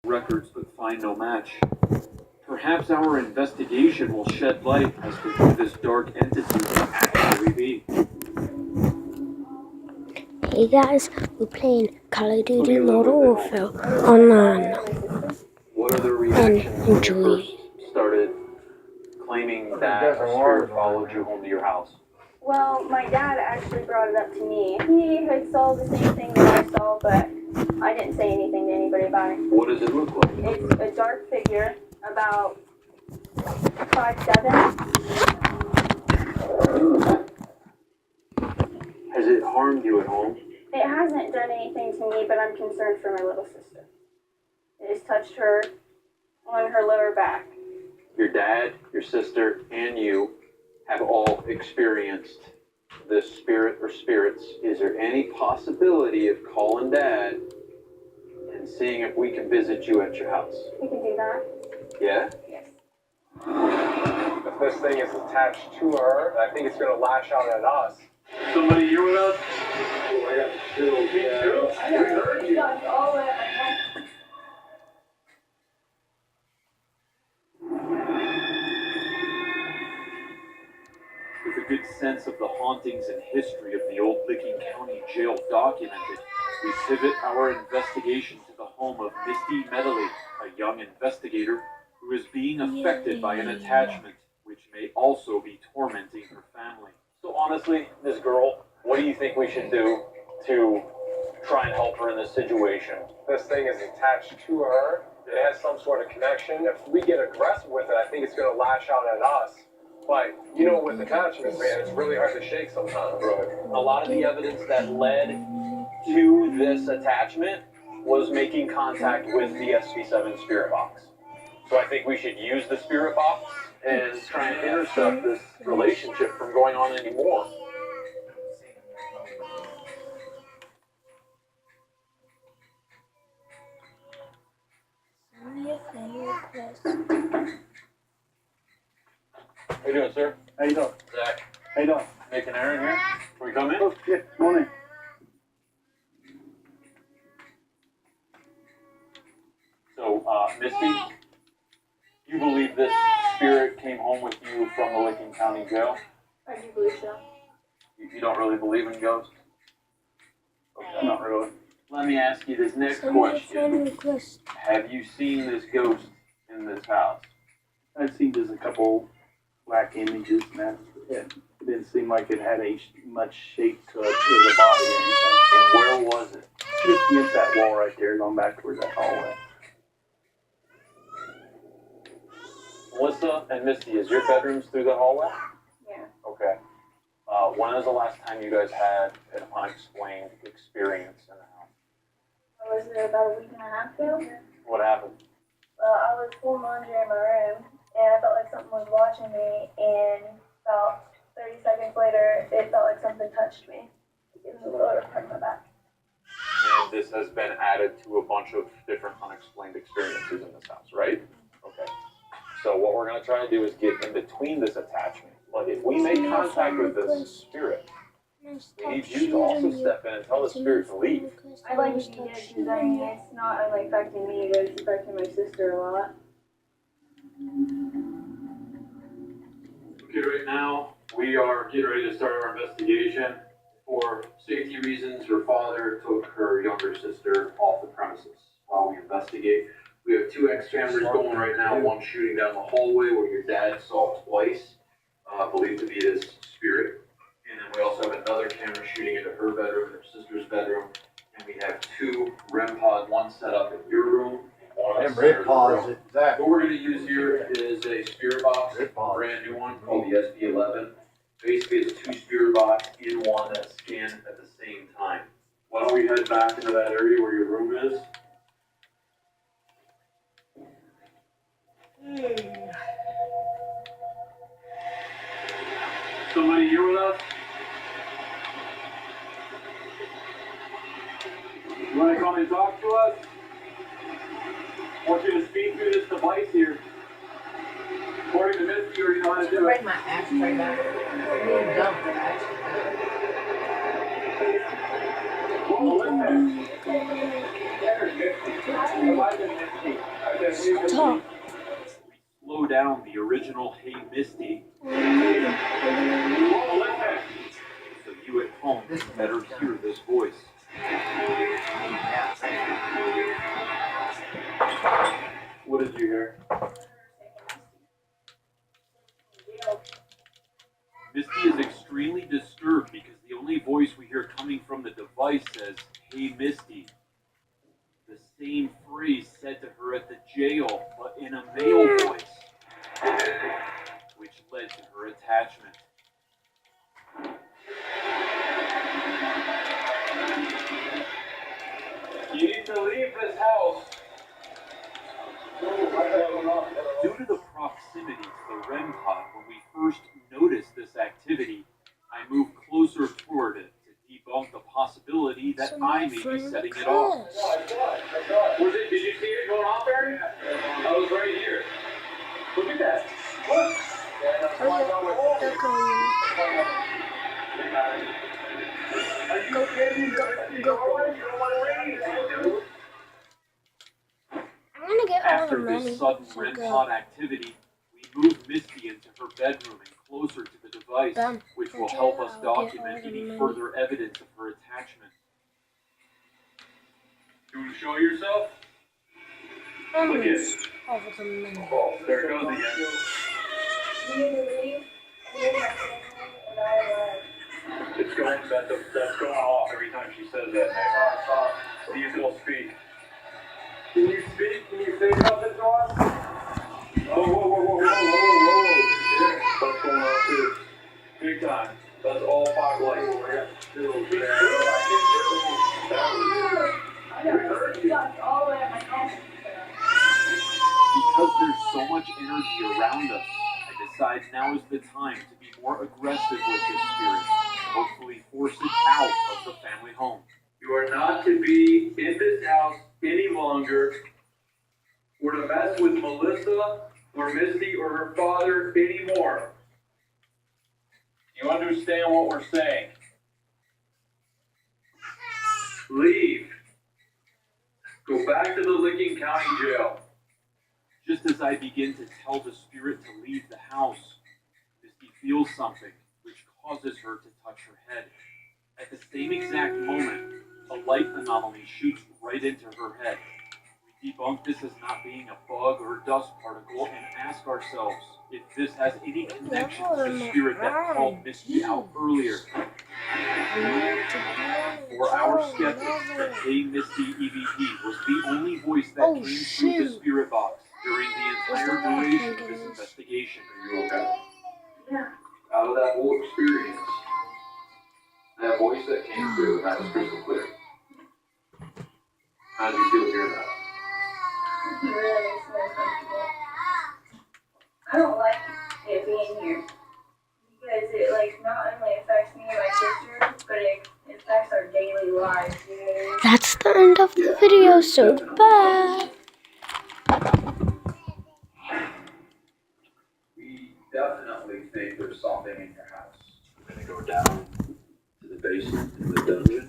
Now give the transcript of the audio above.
records but find no match. Perhaps our investigation will shed light as to who this dark entity may actually be. Hey guys, we're playing Call of Duty Modern Warfare online. What are the reactions when you Enjoy. first started claiming that a spirit followed you home to your house? Well, my dad actually brought it up to me. He had saw the same thing that I saw, but I didn't say anything to anybody about it. What does it look like? It's a dark figure, about 5'7". Has it harmed you at home? It hasn't done anything to me, but I'm concerned for my little sister. It has touched her on her lower back. Your dad, your sister, and you have all experienced this spirit or spirits. Is there any possibility of calling Dad and seeing if we can visit you at your house? We can do that. Yeah? Yes. If this thing is attached to her, I think it's going to lash out at us. Somebody here with us? Oh, I got chills. Me too. I heard you. Got all the way at my head. With a good sense of the hauntings and history of the old Licking County Jail documented, we pivot our investigation to the home of Misty Medley, a young investigator who is being affected by an attachment which may also be tormenting her family. So honestly, this girl, what do you think we should do to try and help her in this situation? This thing is attached to her. It has some sort of connection. If we get aggressive with it, I think it's going to lash out at us. But, you know, with attachments, man, it's really hard to shake sometimes. A lot of the evidence that led to this attachment was making contact with the SP7 spirit box. So I think we should use the spirit box and try and intercept this relationship from going on anymore. How you doing, sir? How you doing? Zach. How you doing? Nick and Aaron here. Can we come in? Oh, yeah, morning. So, Misty, you believe this spirit came home with you from the Licking County Jail? I do believe so. You don't really believe in ghosts? Okay, not really. Let me ask you this next question. Have you seen this ghost in this house? I've seen just a couple black images, and that it didn't seem like it had much shape to it as a body or anything. And where was it? Just against that wall right there, going back towards that hallway. Melissa and Misty, is your bedrooms through the hallway? Yeah. Okay. When was the last time you guys had an unexplained experience in the house? Was it about a week and a half ago? What happened? I was full laundry in my room, and I felt like something was watching me, and about 30 seconds later, it felt like something touched me. It was a little part of my back. And this has been added to a bunch of different unexplained experiences in this house, right? Okay. So what we're going to try to do is get in between this attachment. But if we make contact with this spirit, we need you to also step in and tell the spirit to leave. I like it, you guys, because I mean, it's not only affecting me, but it's affecting my sister a lot. Okay, right now, we are getting ready to start our investigation. For safety reasons, her father took her younger sister off the premises while we investigate. We have 2 X cameras going right now, one shooting down the hallway where your dad saw twice, believed to be this spirit. And then we also have another camera shooting into her bedroom, her sister's bedroom. And we have 2 REM pod, one set up in your room, one on the center of the room. Exactly. What we're going to use here is a spirit box, a brand new one called the SP11. Basically, it's a 2 spirit box in one that scan at the same time. Why don't we head back into that area where your room is? Somebody here with us? You want to come and talk to us? I want you to speak through this device here. According to Misty, you already know how to do it. Bring my ashtray back. I need to dump the ashtray. Stop. Slow down the original Hey Misty so you at home can better hear this voice. What did you hear? Misty is extremely disturbed because the only voice we hear coming from the device says, "Hey Misty." The same phrase said to her at the jail, but in a male voice, which led to her attachment. You need to leave this house. Due to the proximity to the REM pod, when we first noticed this activity, I moved closer toward it to debunk the possibility that I may be setting it off. Was it? Did you see it going off, Aaron? I was right here. Look at that. What? Go. I'm gonna get all the After money. this sudden So REM go. pod activity, we moved Misty into her bedroom and closer to the device, Done. which will Okay, help us I'll get document all the any money. further evidence of her attachment. You want to show yourself? Almost all the money. Oh, there it goes again. You need to leave, and then my family and I left. It's going, that's going off every time she says that. These will speak. Can you speak? Can you say something to us? Oh, whoa. Yeah, that's going on too. Big time. That's all 5 lights. I got stuck all the way at my house. Because there's so much energy around us, I decide now is the time to be more aggressive with this spirit, and hopefully force it out of the family home. You are not to be in this house any longer, or to mess with Melissa, or Misty, or her father anymore. You understand what we're saying? Leave. Go back to the Licking County Jail. Just as I begin to tell the spirit to leave the house, Misty feels something, which causes her to touch her head. At the same exact moment, a light anomaly shoots right into her head. We debunk this as not being a bug or dust particle and ask ourselves if this has any connection to the spirit that called Misty out earlier. For our skeptics, the Hey Misty EVP was the only voice that came through the spirit box during the entire duration of this investigation. Are you okay? Yeah. Out of that whole experience, that voice that came through, that was crystal clear. How did you feel hearing that? It really makes me uncomfortable. I don't like it being here. Because it, not only affects me and my sister, but it affects our daily lives, you know what I mean? That's the end of the video, so bye. We definitely think there's something in your house. We're gonna go down to the basement in the dungeon.